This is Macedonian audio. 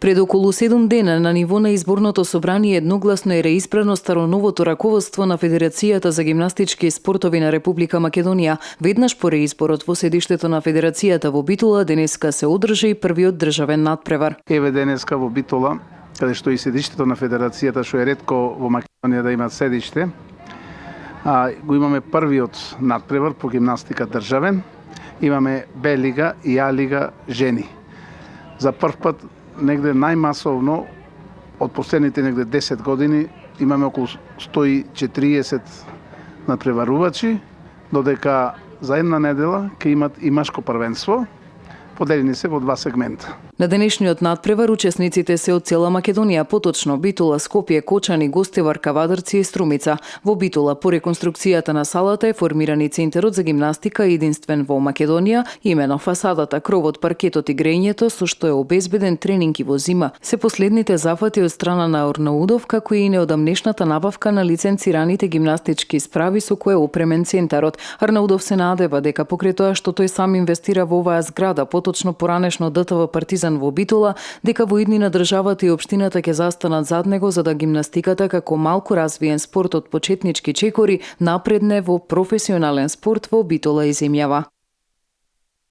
Пред околу 7 дена на ниво на изборното собрание едногласно е реизбрано староновото раководство на Федерацијата за гимнастички спортови на Република Македонија. Веднаш по реизборот во седиштето на Федерацијата во Битола денеска се одржа и првиот државен надпревар. Еве денеска во Битола, каде што и седиштето на Федерацијата, што е ретко во Македонија да има седиште, го имаме првиот надпревар по гимнастика државен. Имаме Б лига и А лига жени. За прв пат негде најмасовно од последните негде 10 години имаме околу 140 надпреварувачи, додека за една недела ќе имат и машко првенство, поделени се во два сегмента. На денешниот надпревар учесниците се од цела Македонија, поточно Битола, Скопје, Кочани, Гостевар, Кавадарци и Струмица. Во Битола, по реконструкцијата на салата е формиран и Центарот за гимнастика единствен во Македонија, имено фасадата, кровот, паркетот и грејењето, со што е обезбеден тренинг и во зима. Се последните зафати од страна на Орнаудов, како и неодамнешната набавка на лиценцираните гимнастички справи со кои е опремен центарот. Арнаудов се надева дека покрај тоа што тој сам инвестира во оваа зграда, поточно поранешно ДТВ Партизан во Битола, дека во иднина државата и општината ќе застанат зад него за да гимнастиката како малку развиен спорт од почетнички чекори напредне во професионален спорт во Битола, изјавява.